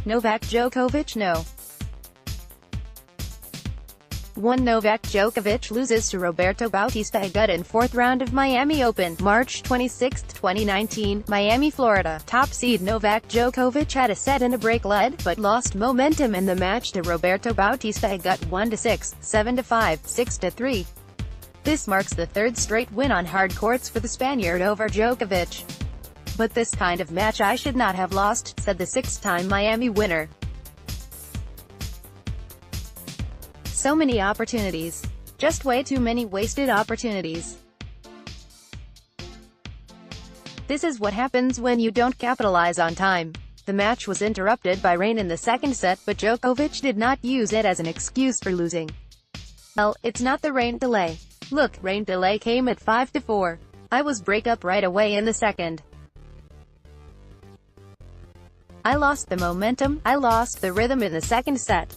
Novak Djokovic No. 1 Novak Djokovic loses to Roberto Bautista Agut in 4th round of Miami Open, March 26, 2019, Miami, Florida. Top seed Novak Djokovic had a set-and-a-break lead, but lost momentum in the match to Roberto Bautista Agut 1-6, 7-5, 6-3. This marks the 3rd straight win on hard courts for the Spaniard over Djokovic. "But this kind of match I should not have lost," said the 6-time Miami winner. "So many opportunities. Just way too many wasted opportunities. This is what happens when you don't capitalize on time." The match was interrupted by rain in the 2nd set, but Djokovic did not use it as an excuse for losing. "Well, it's not the rain delay. Look, rain delay came at 5-4. I was break up right away in the 2nd. I lost the momentum, I lost the rhythm in the 2nd set.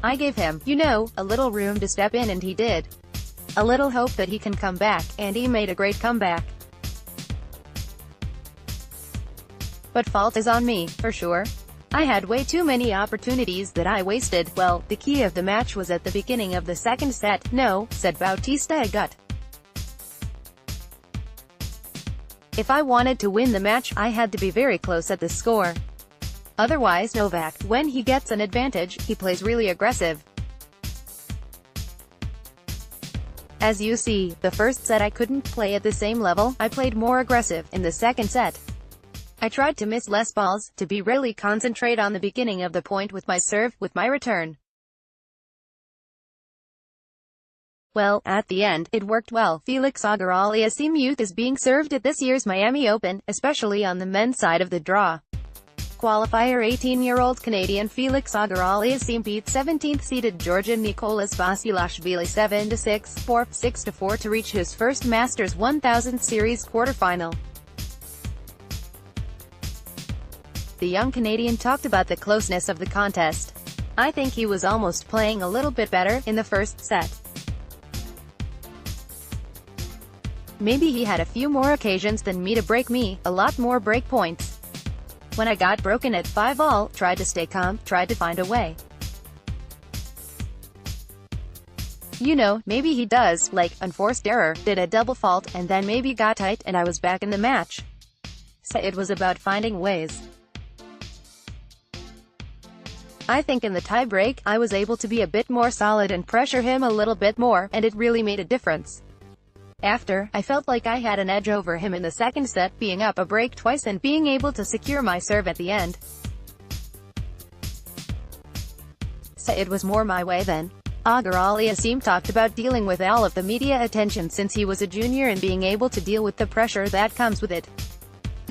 I gave him, a little room to step in and he did. A little hope that he can come back, and he made a great comeback. But fault is on me, for sure. I had way too many opportunities that I wasted." "Well, the key of the match was at the beginning of the 2nd set, no," said Bautista Agut. "If I wanted to win the match, I had to be very close at the score. Otherwise Novak, when he gets an advantage, he plays really aggressive. As you see, the 1st set I couldn't play at the same level, I played more aggressive. In the 2nd set, I tried to miss less balls, to be really concentrate on the beginning of the point with my serve, with my return. Well, at the end, it worked well." Felix Auger-Aliassime youth is being served at this year's Miami Open, especially on the men's side of the draw. Qualifier 18-year-old Canadian Felix Auger-Aliassime beat 17th-seeded Georgian Nicolas Basilashvili 7-6, 4, 6-4 to reach his first Masters 1000 Series quarterfinal. The young Canadian talked about the closeness of the contest. "I think he was almost playing a little bit better in the 1st set. Maybe he had a few more occasions than me to break me, a lot more break points. When I got broken at 5-all, tried to stay calm, tried to find a way. Maybe he does, like, unforced error, did a double fault, and then maybe got tight, and I was back in the match. So it was about finding ways. I think in the tie-break, I was able to be a bit more solid and pressure him a little bit more, and it really made a difference. After, I felt like I had an edge over him in the 2nd set, being up a break twice and being able to secure my serve at the end. So it was more my way then." Auger-Aliassime talked about dealing with all of the media attention since he was a junior and being able to deal with the pressure that comes with it.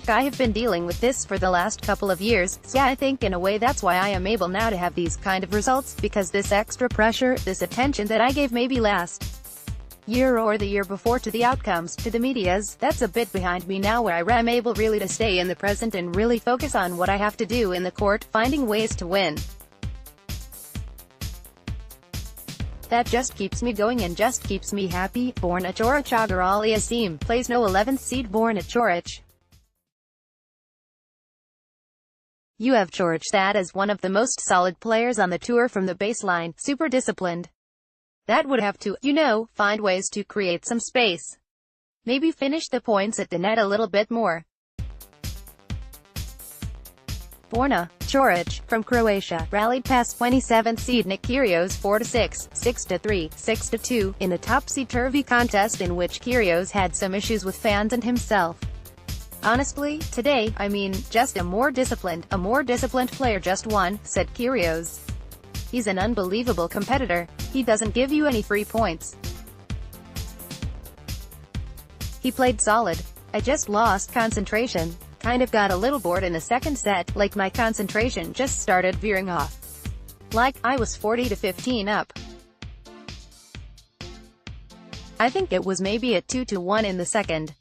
"I have been dealing with this for the last couple of years, so I think in a way that's why I am able now to have these kind of results, because this extra pressure, this attention that I gave maybe last year or the year before to the outcomes, to the medias, that's a bit behind me now, where I am able really to stay in the present and really focus on what I have to do in the court, finding ways to win. That just keeps me going and just keeps me happy." Born at Zurich, Auger-Aliassime plays no 11th seed born at Zurich. You have Zurich that as one of the most solid players on the tour from the baseline, super disciplined. That would have to, find ways to create some space. Maybe finish the points at the net a little bit more. Borna, Zurich, from Croatia, rallied past 27th seed Nick Kyrgios 4-6, 6-3, 6-2, in a topsy-turvy contest in which Kyrgios had some issues with fans and himself. "Honestly, today, just a more disciplined player just won," said Kyrgios. "He's an unbelievable competitor. He doesn't give you any free points. He played solid. I just lost concentration. Kind of got a little bored in the 2nd set, like my concentration just started veering off. Like, I was 40-15 up. I think it was maybe at 2-1 in the 2nd.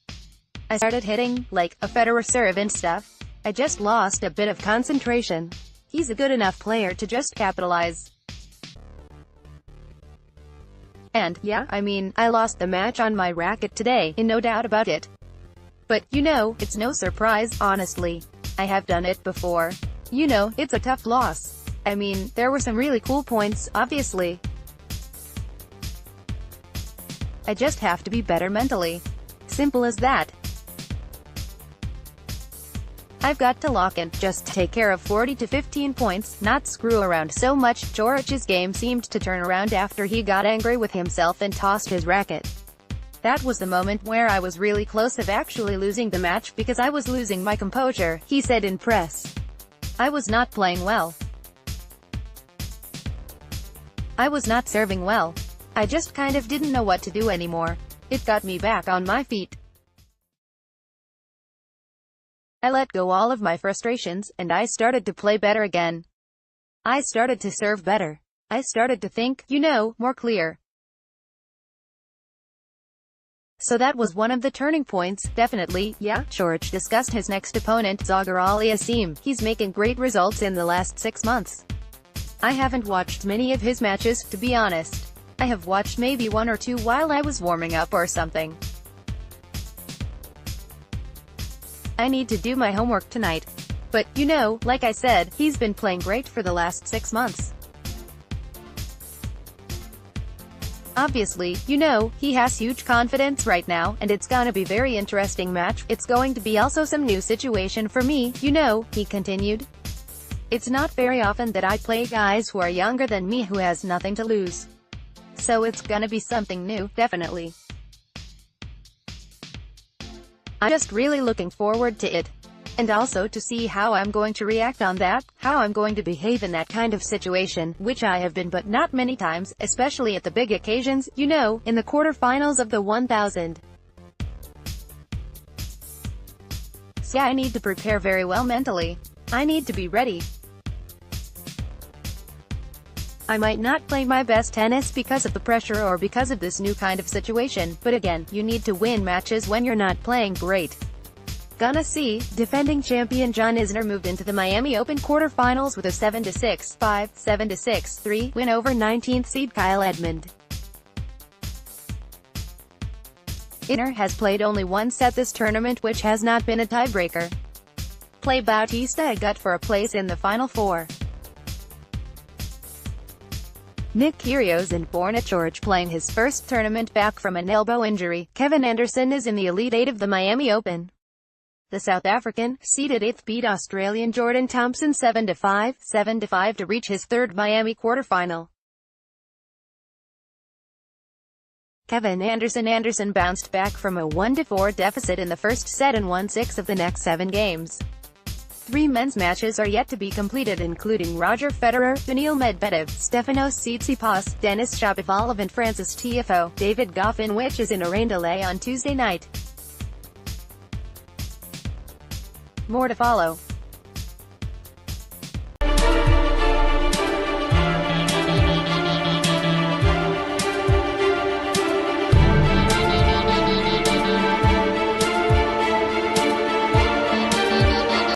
I started hitting, like, a Federer serve and stuff. I just lost a bit of concentration. He's a good enough player to just capitalize. And, yeah, I lost the match on my racket today, no doubt about it. But, it's no surprise, honestly. I have done it before. It's a tough loss. I mean, there were some really cool points, obviously. I just have to be better mentally. Simple as that. I've got to lock in, just take care of 40 to 15 points, not screw around so much. Djokic's game seemed to turn around after he got angry with himself and tossed his racket. That was the moment where I was really close of actually losing the match because I was losing my composure, he said in press. I was not playing well. I was not serving well. I just kind of didn't know what to do anymore. It got me back on my feet. I let go all of my frustrations, and I started to play better again. I started to serve better. I started to think, more clear. So that was one of the turning points, definitely, yeah. Djokovic discussed his next opponent, Zagaral. He's making great results in the last 6 months. I haven't watched many of his matches, to be honest. I have watched maybe 1 or 2 while I was warming up or something. I need to do my homework tonight. But, like I said, he's been playing great for the last 6 months. Obviously, he has huge confidence right now, and it's gonna be very interesting match. It's going to be also some new situation for me, he continued. It's not very often that I play guys who are younger than me who has nothing to lose. So it's gonna be something new, definitely. I'm just really looking forward to it. And also to see how I'm going to react on that, how I'm going to behave in that kind of situation, which I have been but not many times, especially at the big occasions, in the quarterfinals of the 1000. So yeah, I need to prepare very well mentally. I need to be ready. I might not play my best tennis because of the pressure or because of this new kind of situation, but again, you need to win matches when you're not playing great. Gonna see. Defending champion John Isner moved into the Miami Open quarterfinals with a 7-6, 5, 7-6, 3 win over 19th seed Kyle Edmund. Isner has played only one set this tournament, which has not been a tiebreaker. Play Bautista Agut for a place in the Final Four. Nick Kyrgios and Borna Coric playing his first tournament back from an elbow injury. Kevin Anderson is in the Elite 8 of the Miami Open. The South African, seeded 8th, beat Australian Jordan Thompson 7-5, 7-5 to reach his third Miami quarterfinal. Kevin Anderson bounced back from a 1-4 deficit in the first set and won 6 of the next 7 games. 3 men's matches are yet to be completed, including Roger Federer, Daniil Medvedev, Stefanos Tsitsipas, Denis Shapovalov and Francis Tiafoe. David Goffin, which is in a rain delay on Tuesday night. More to follow.